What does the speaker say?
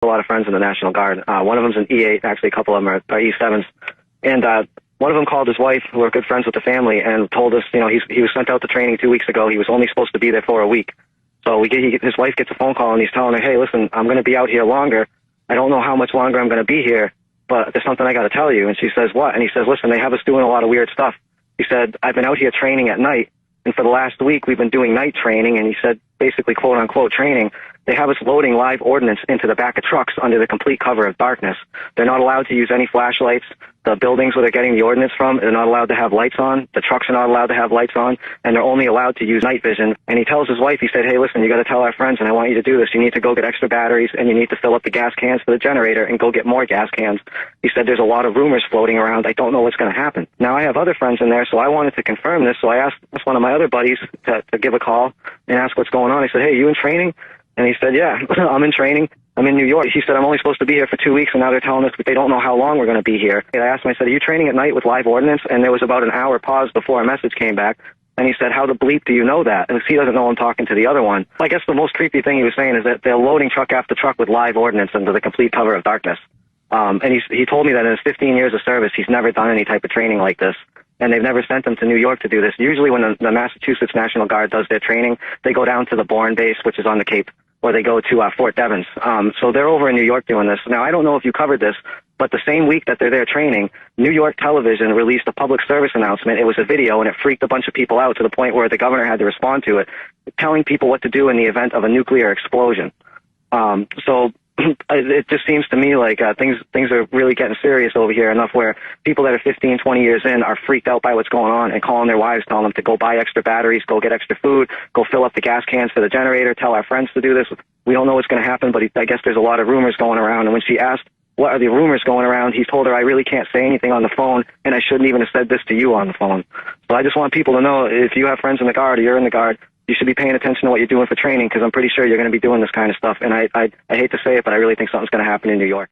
A lot of friends in the National Guard. One of them's an E8, actually a couple of them are E7s. And one of them called his wife, who are good friends with the family, and told us, you know, he was sent out to training 2 weeks ago. He was only supposed to be there for a week. So his wife gets a phone call, and he's telling her, hey, listen, I'm going to be out here longer. I don't know how much longer I'm going to be here, but there's something I got to tell you. And she says, what? And he says, listen, they have us doing a lot of weird stuff. He said, I've been out here training at night, and for the last week we've been doing night training, and he said, basically, quote-unquote training. They have us loading live ordnance into the back of trucks under the complete cover of darkness. They're not allowed to use any flashlights. The buildings where they're getting the ordnance from, they're not allowed to have lights on. The trucks are not allowed to have lights on, and they're only allowed to use night vision. And he tells his wife, he said, hey, listen, you got to tell our friends, and I want you to do this. You need to go get extra batteries, and you need to fill up the gas cans for the generator and go get more gas cans. He said, there's a lot of rumors floating around. I don't know what's going to happen. Now, I have other friends in there, so I wanted to confirm this. So I asked one of my other buddies to give a call and ask what's going on. I said, hey, you in training? And he said, yeah, I'm in training. I'm in New York. He said, I'm only supposed to be here for 2 weeks, and now they're telling us that they don't know how long we're going to be here. And I asked him, I said, are you training at night with live ordnance? And there was about an hour pause before a message came back. And he said, how the bleep do you know that? And he doesn't know I'm talking to the other one. I guess the most creepy thing he was saying is that they're loading truck after truck with live ordnance under the complete cover of darkness. And he told me that in his 15 years of service, he's never done any type of training like this. And they've never sent them to New York to do this. Usually when the Massachusetts National Guard does their training, they go down to the Bourne base, which is on the Cape, or they go to Fort Devens. So they're over in New York doing this. Now, I don't know if you covered this, but the same week that they're there training, New York television released a public service announcement. It was a video, and it freaked a bunch of people out to the point where the governor had to respond to it, telling people what to do in the event of a nuclear explosion. So it just seems to me like things are really getting serious over here, enough where people that are 15, 20 years in are freaked out by what's going on and calling their wives, telling them to go buy extra batteries, go get extra food, go fill up the gas cans for the generator, tell our friends to do this. We don't know what's going to happen, but I guess there's a lot of rumors going around. And when she asked, what are the rumors going around, he told her, I really can't say anything on the phone, and I shouldn't even have said this to you on the phone. So I just want people to know, if you have friends in the Guard or you're in the Guard, you should be paying attention to what you're doing for training, because I'm pretty sure you're going to be doing this kind of stuff. And I hate to say it, but I really think something's going to happen in New York.